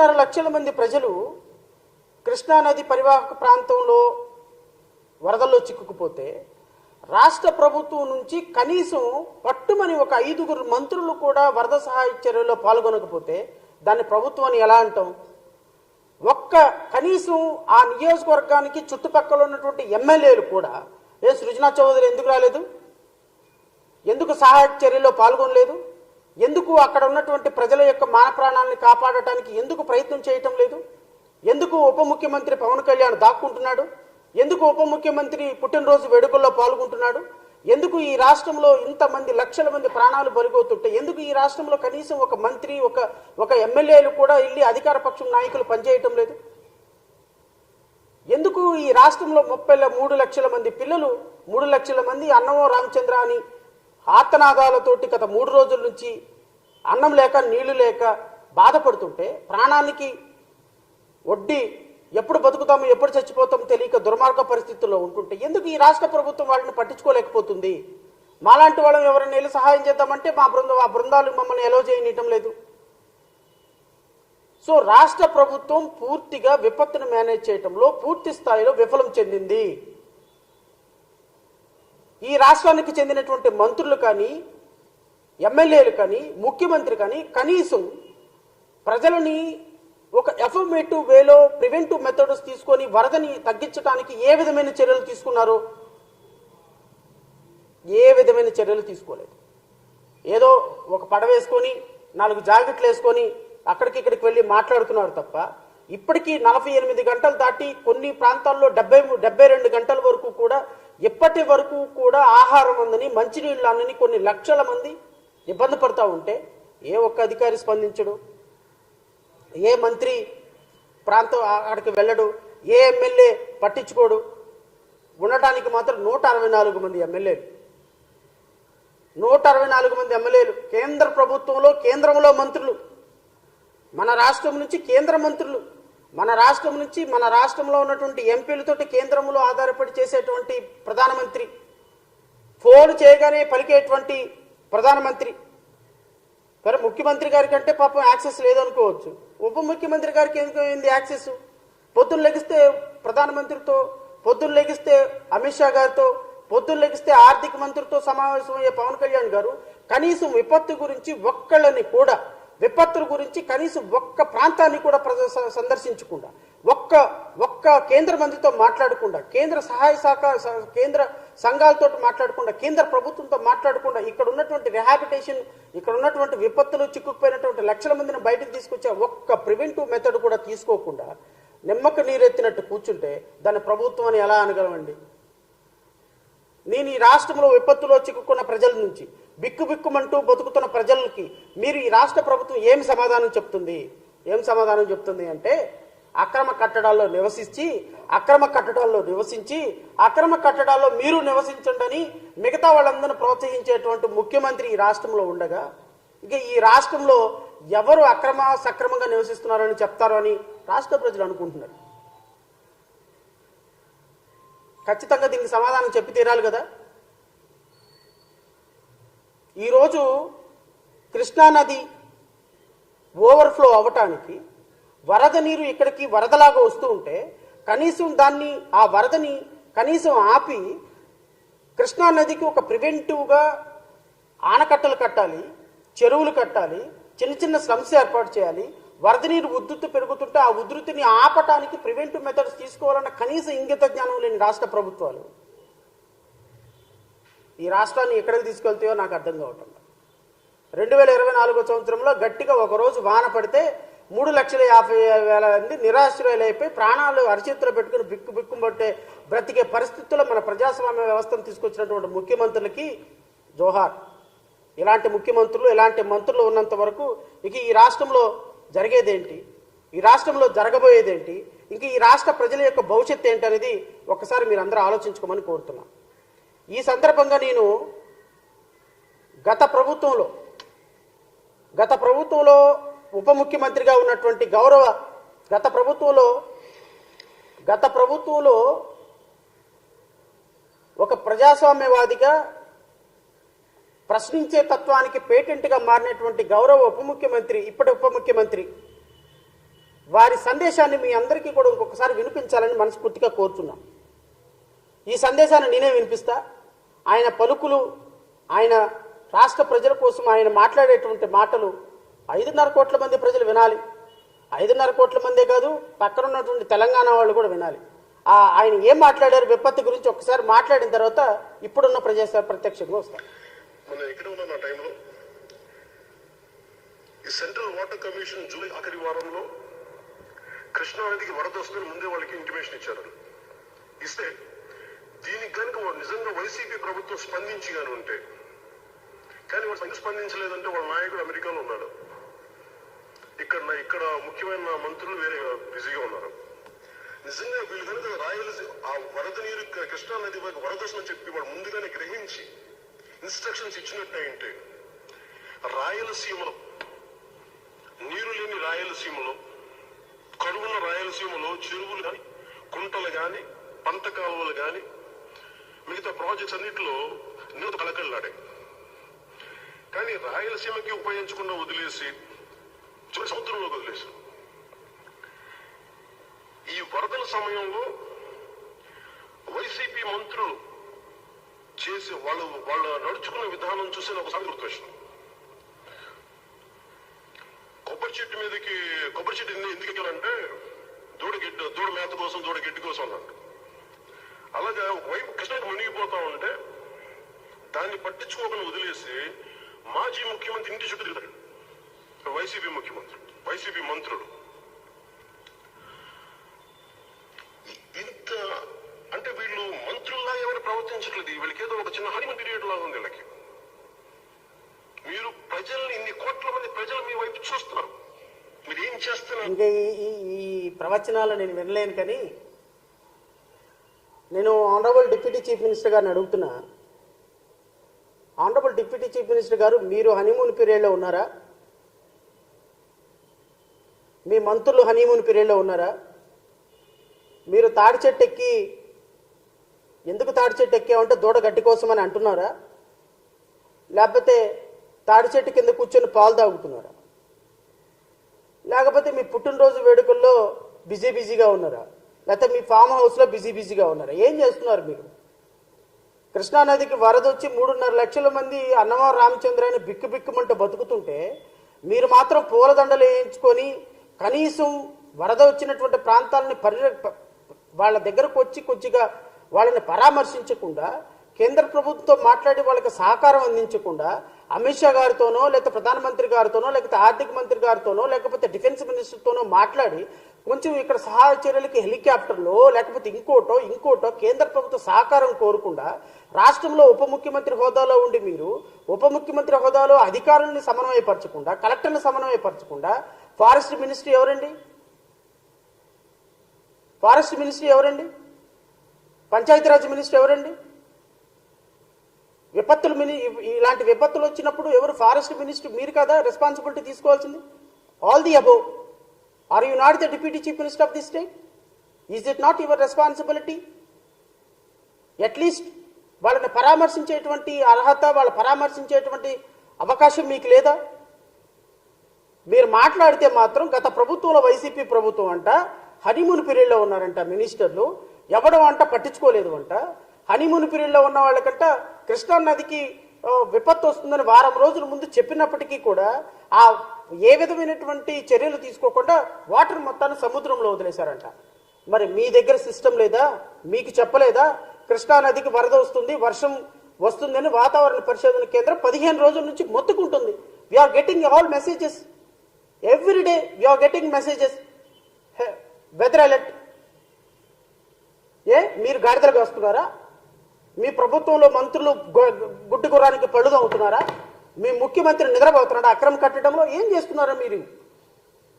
లక్షల మంది ప్రజలు కృష్ణానది పరివాహక ప్రాంతంలో వరదల్లో చిక్కుకుపోతే రాష్ట్ర ప్రభుత్వం నుంచి కనీసం పట్టుమని ఒక 5గురు మంత్రులు కూడా వరద సహాయ చర్యల్లో పాల్గొనకపోతే దాన్ని ప్రభుత్వం అని ఎలా అంటాం? కనీసం ఆ నియోజకవర్గానికి చుట్టుపక్కల ఉన్నటువంటి ఎమ్మెల్యేలు కూడా సృజనా చౌదరి ఎందుకు రాలేదు? ఎందుకు సహాయ చర్యల్లో పాల్గొనలేదు? ఎందుకు అక్కడ ఉన్నటువంటి ప్రజల యొక్క మాన ప్రాణాలను కాపాడటానికి ఎందుకు ప్రయత్నం చేయటం లేదు? ఎందుకు ఉప ముఖ్యమంత్రి పవన్ కళ్యాణ్ దాక్కుంటున్నాడు? ఎందుకు ఉప ముఖ్యమంత్రి పుట్టినరోజు వేడుకల్లో పాల్గొంటున్నాడు? ఎందుకు ఈ రాష్ట్రంలో ఇంతమంది లక్షల మంది ప్రాణాలు బలిగొతుంటే ఎందుకు ఈ రాష్ట్రంలో కనీసం ఒక మంత్రి ఒక ఎమ్మెల్యేలు కూడా వెళ్ళి అధికార పక్షం నాయకులు పనిచేయటం లేదు? ఎందుకు ఈ రాష్ట్రంలో 3 లక్షల మంది పిల్లలు 3 లక్షల మంది అన్నమో రామచంద్ర అని ఆర్తనాదాలతోటి గత 3 రోజుల నుంచి అన్నం లేక నీళ్లు లేక బాధపడుతుంటే ప్రాణానికి వడ్డీ ఎప్పుడు బతుకుతాము ఎప్పుడు చచ్చిపోతాము తెలియక దుర్మార్గ పరిస్థితుల్లో ఉంటుంటే ఎందుకు ఈ రాష్ట్ర ప్రభుత్వం వాళ్ళని పట్టించుకోలేకపోతుంది? మాలాంటి వాళ్ళని ఎవరైనా వెళ్ళి సహాయం చేద్దామంటే ఆ బృందాలు మమ్మల్ని ఎలో చేయనీయటం లేదు. సో రాష్ట్ర ప్రభుత్వం పూర్తిగా విపత్తును మేనేజ్ చేయడంలో పూర్తి స్థాయిలో విఫలం చెందింది. ఈ రాష్ట్రానికి చెందినటువంటి మంత్రులు కానీ ఎమ్మెల్యేలు కానీ ముఖ్యమంత్రి కానీ కనీసం ప్రజలని ఒక ఎఫర్మేటివ్ వేలో ప్రివెంటివ్ మెథడ్స్ తీసుకొని వరదని తగ్గించడానికి ఏ విధమైన చర్యలు తీసుకున్నారు? ఏ విధమైన చర్యలు తీసుకోలేదు. ఏదో ఒక పడవేసుకొని 4 జాకెట్లు వేసుకొని అక్కడికి వెళ్ళి మాట్లాడుతున్నారు తప్ప ఇప్పటికీ 48 గంటలు దాటి కొన్ని ప్రాంతాల్లో 72 గంటల వరకు కూడా ఇప్పటి వరకు కూడా ఆహారం అందని మంచినీళ్ళు అందని కొన్ని లక్షల మంది ఇబ్బంది పడుతూ ఉంటే ఏ ఒక్క అధికారి స్పందించడు, ఏ మంత్రి ప్రాంతం అక్కడికి వెళ్ళడు, ఏ ఎమ్మెల్యే పట్టించుకోడు. ఉండటానికి మాత్రం 164 మంది ఎమ్మెల్యేలు 164 మంది ఎమ్మెల్యేలు కేంద్ర ప్రభుత్వంలో కేంద్రంలో మంత్రులు, మన రాష్ట్రం నుంచి కేంద్ర మంత్రులు, మన రాష్ట్రం నుంచి మన రాష్ట్రంలో ఉన్నటువంటి ఎంపీలతోటి కేంద్రంలో ఆధారపడి చేసేటువంటి ప్రధానమంత్రి, ఫోన్ చేయగానే పలికేటువంటి ప్రధానమంత్రి. మరి ముఖ్యమంత్రి గారి కంటే పాపం యాక్సెస్ లేదనుకోవచ్చు, ఉప ముఖ్యమంత్రి గారికి ఎందుకు యాక్సెస్? పొద్దున్న లెగిస్తే ప్రధానమంత్రితో, పొద్దున్న లెగిస్తే అమిత్ షా గారితో, పొద్దున్న లెగిస్తే ఆర్థిక మంత్రితో సమావేశం అయ్యే పవన్ కళ్యాణ్ గారు కనీసం విపత్తు గురించి కనీసం ఒక్క ప్రాంతాన్ని కూడా సందర్శించకుండా ఒక్క కేంద్ర మంత్రితో మాట్లాడకుండా, కేంద్ర సహాయ శాఖ కేంద్ర సంఘాలతో మాట్లాడకుండా, కేంద్ర ప్రభుత్వంతో మాట్లాడకుండా, ఇక్కడ ఉన్నటువంటి రిహాబిటేషన్, ఇక్కడ ఉన్నటువంటి విపత్తులు చిక్కుకుపోయినటువంటి లక్షల మందిని బయటకు తీసుకొచ్చే ఒక్క ప్రివెంటివ్ మెథడ్ కూడా తీసుకోకుండా నిమ్మక నీరెత్తినట్టు కూర్చుంటే దాని ప్రభుత్వం అని ఎలా అనగలమండి? నేను ఈ రాష్ట్రంలో విపత్తులో చిక్కుకున్న ప్రజల నుంచి బిక్కుబిక్కుమంటూ బతుకుతున్న ప్రజలకి మీరు ఈ రాష్ట్ర ప్రభుత్వం ఏం సమాధానం చెప్తుంది అంటే అక్రమ కట్టడాల్లో నివసించి అక్రమ కట్టడాల్లో మీరు నివసించండి అని మిగతా వాళ్ళందరినీ ప్రోత్సహించేటువంటి ముఖ్యమంత్రి ఈ రాష్ట్రంలో ఉండగా ఇక ఈ రాష్ట్రంలో ఎవరు సక్రమంగా నివసిస్తున్నారని చెప్తారో అని రాష్ట్ర ప్రజలు అనుకుంటున్నారు. ఖచ్చితంగా దీనికి సమాధానం చెప్పి తీరాలి కదా. ఈరోజు కృష్ణానది ఓవర్ఫ్లో అవ్వటానికి వరద నీరు ఇక్కడికి వరదలాగా వస్తూ ఉంటే కనీసం ఆ వరదని కనీసం ఆపి కృష్ణానదికి ఒక ప్రివెంటివ్గా ఆనకట్టలు కట్టాలి, చెరువులు కట్టాలి, చిన్న స్లమ్స్ ఏర్పాటు చేయాలి. వరద నీరు ఉధృతి పెరుగుతుంటే ఆ ఉధృతిని ఆపటానికి ప్రివెంటివ్ మెథడ్స్ తీసుకోవాలన్న కనీస ఇంగిత జ్ఞానం లేని రాష్ట్ర ప్రభుత్వాలు ఈ రాష్ట్రాన్ని ఎక్కడికి తీసుకెళ్తాయో నాకు అర్థం కావటం. 2024 సంవత్సరంలో గట్టిగా ఒకరోజు వాన పడితే 3,50,000 మంది నిరాశ్రయులైపోయి ప్రాణాలు అరిచేతులు పెట్టుకుని బిక్కుబట్టే బ్రతికే పరిస్థితుల్లో మన ప్రజాస్వామ్య వ్యవస్థను తీసుకొచ్చినటువంటి ముఖ్యమంత్రులకి జోహార్. ఇలాంటి ముఖ్యమంత్రులు ఇలాంటి మంత్రులు ఉన్నంత వరకు ఇక ఈ రాష్ట్రంలో జరిగేదేంటి, ఈ రాష్ట్రంలో జరగబోయేదేంటి, ఇంక ఈ రాష్ట్ర ప్రజల యొక్క భవిష్యత్తు ఏంటి అనేది ఒకసారి మీరు అందరూ ఆలోచించుకోమని కోరుతున్నాను. ఈ సందర్భంగా నేను గత ప్రభుత్వంలో ఉప ముఖ్యమంత్రిగా ఉన్నటువంటి గత ప్రభుత్వంలో ఒక ప్రజాస్వామ్యవాదిగా ప్రశ్నించే తత్వానికి పేటెంట్గా మారినటువంటి గౌరవ ఉప ముఖ్యమంత్రి వారి సందేశాన్ని మీ అందరికీ కూడా ఇంకొకసారి వినిపించాలని మనస్ఫూర్తిగా కోరుతున్నాం. ఈ సందేశాన్ని నేనే వినిపిస్తా. ఆయన పలుకులు, ఆయన రాష్ట్ర ప్రజల కోసం ఆయన మాట్లాడేటువంటి మాటలు 5.5 కోట్ల మంది ప్రజలు వినాలి. 5.5 కోట్ల మందే కాదు, పక్కన ఉన్నటువంటి తెలంగాణ వాళ్ళు కూడా వినాలి. ఆయన ఏం మాట్లాడారు విపత్తు గురించి ఒకసారి మాట్లాడిన తర్వాత ఇప్పుడున్న ప్రజాస్వామ్య ప్రత్యక్షంగా వస్తారు. ఈ సెంట్రల్ వాటర్ కమిషన్ జూలై ఆఖరి వారంలో కృష్ణానదికి వరద వస్తుందని ముందే వాళ్ళకి ఇంటిమేషన్ ఇచ్చారు. ఇస్తే దీనికి కనుక నిజంగా వైసీపీ ప్రభుత్వం స్పందించి కానీ ఉంటే, కానీ వాళ్ళు స్పందించలేదంటే వాళ్ళ నాయకుడు అమెరికాలో ఉన్నాడు, ఇక్కడ ముఖ్యమైన మంత్రులు వేరే బిజీగా ఉన్నారు. నిజంగా వీళ్ళు కనుక రాయలసీమ ఆ వరద నీరు కృష్ణానది వరద వస్తుందని చెప్పి వాళ్ళు ముందుగానే గ్రహించి ఇన్స్ట్రక్షన్స్ ఇచ్చినట్టయింటే రాయలసీమలో నీరు లేని రాయలసీమలో, కరువున్న రాయలసీమలో చెరువులు కానీ, కుంటలు కానీ, పంట కాలువలు కానీ, మిగతా ప్రాజెక్ట్స్ అన్నింటిలో నీరు కలకళ్ళాడాయి. కానీ రాయలసీమకి ఉపయోగించకుండా వదిలేసి సముద్రంలోకి వదిలేశారు. ఈ వరదల సమయంలో వైసీపీ మంత్రులు చేసి వాళ్ళు నడుచుకున్న విధానం చూసి నాకు ఒకసారి గుర్తొచ్చింది. కొబ్బరి చెట్టు ఎందుకు ఎక్కాలంటే దూడ మేత కోసం, దూడ గడ్డి కోసం అన్నట్టు. అలాగా ఒకవైపు కృష్ణకి మునిగిపోతా ఉంటే దాన్ని పట్టించుకోకుండా వదిలేసి మాజీ ముఖ్యమంత్రి ఇంటి చుట్టూ తిరుగుతాడు. వైసీపీ మంత్రులు ఇంత అంటే వీళ్ళు మంత్రుల్లా ఎవరు ప్రవర్తించట్లేదు. వీళ్ళకి ఏదో ఒక చిన్న హనీమూన్ పీరియడ్ లాగా ఉంది వీళ్ళకి. మీరు ప్రజల్ని, ఇన్ని కోట్ల మంది ప్రజలు మీ వైపు చూస్తున్నారు, మీరు ఏం చేస్తున్నారు? ఇంకా ఈ ప్రవచనాలు నేను వినలేను, కానీ నేను ఆనరబుల్ డిప్యూటీ చీఫ్ మినిస్టర్ గారిని అడుగుతున్నా. ఆనరబుల్ డిప్యూటీ చీఫ్ మినిస్టర్ గారు, మీరు హనీమూన్ పీరియడ్లో ఉన్నారా? మీ మంత్రులు హనీమూన్ పీరియడ్లో ఉన్నారా? మీరు తాడి చెట్టు ఎక్కి, ఎందుకు తాడి చెట్టు ఎక్కామంటే దూడ గడ్డి కోసం అని అంటున్నారా? లేకపోతే తాడి చెట్టు కింద కూర్చొని పాలు తాగుతున్నారా? లేకపోతే మీ పుట్టినరోజు వేడుకల్లో బిజీగా ఉన్నారా? లేకపోతే మీ ఫామ్ హౌస్లో బిజీగా ఉన్నారా? ఏం చేస్తున్నారు మీరు? కృష్ణానదికి వరద వచ్చి 3.5 లక్షల మంది అన్నమా రామచంద్ర అని బిక్కుమంటూ బతుకుతుంటే మీరు మాత్రం పూలదండలు వేయించుకొని కనీసం వరద వచ్చినటువంటి ప్రాంతాలని వాళ్ళ దగ్గరకు వచ్చి కొద్దిగా వాళ్ళని పరామర్శించకుండా, కేంద్ర ప్రభుత్వంతో మాట్లాడి వాళ్ళకి సహకారం అందించకుండా, అమిత్ షా గారితోనో, లేకపోతే ప్రధానమంత్రి గారితోనో, లేకపోతే ఆర్థిక మంత్రి గారితోనో, లేకపోతే డిఫెన్స్ మినిస్టర్తోనో మాట్లాడి కొంచెం ఇక్కడ సహాయ చర్యలకి హెలికాప్టర్లో లేకపోతే ఇంకోటో కేంద్ర ప్రభుత్వ సహకారం కోరకుండా రాష్ట్రంలో ఉప ముఖ్యమంత్రి హోదాలో ఉండి మీరు ఉప ముఖ్యమంత్రి హోదాలో అధికారుల్ని సమన్వయపరచకుండా, కలెక్టర్ని సమన్వయపరచకుండా, ఫారెస్ట్ మినిస్ట్రీ ఎవరండి? ఫారెస్ట్ మినిస్ట్రీ ఎవరండి? పంచాయతీరాజ్ మినిస్టర్ ఎవరండి? ఇలాంటి విపత్తులు వచ్చినప్పుడు ఎవరు? ఫారెస్ట్ మినిస్టర్ మీరు కదా రెస్పాన్సిబిలిటీ తీసుకోవాల్సింది. All the above, are you not the deputy chief minister of the state? Is it not your responsibility? At least వాళ్ళని పరామర్శించేటువంటి అర్హత, వాళ్ళు పరామర్శించేటువంటి అవకాశం మీకు లేదా? మీరు మాట్లాడితే మాత్రం గత ప్రభుత్వంలో వైసీపీ ప్రభుత్వం అంట హనీమూన్ పీరియడ్లో ఉన్నారంట మినిస్టర్లు, ఎవడం అంట పట్టించుకోలేదు అంట. హనీమూన్ పీరియడ్లో ఉన్న వాళ్ళకంట కృష్ణా నదికి విపత్తు వస్తుందని వారం రోజుల ముందు చెప్పినప్పటికీ కూడా ఏ విధమైనటువంటి చర్యలు తీసుకోకుండా వాటర్ మొత్తాన్ని సముద్రంలో వదిలేశారంట. మరి మీ దగ్గర సిస్టమ్ లేదా? మీకు చెప్పలేదా? కృష్ణా నదికి వరద వస్తుంది, వర్షం వస్తుందని వాతావరణ పరిశోధన కేంద్రం 15 రోజుల నుంచి మొత్తుకుంటుంది. We're getting all messages every day, we're getting messages, weather alert. మీరు గాడిదలుగా వస్తున్నారా? మీ ప్రభుత్వంలో మంత్రులు గుడ్డి గుర్రానికి పళ్ళుగా అవుతున్నారా? మీ ముఖ్యమంత్రి నిద్రపోతున్నాడా అక్రమ కట్టడంలో? ఏం చేస్తున్నారా మీరు?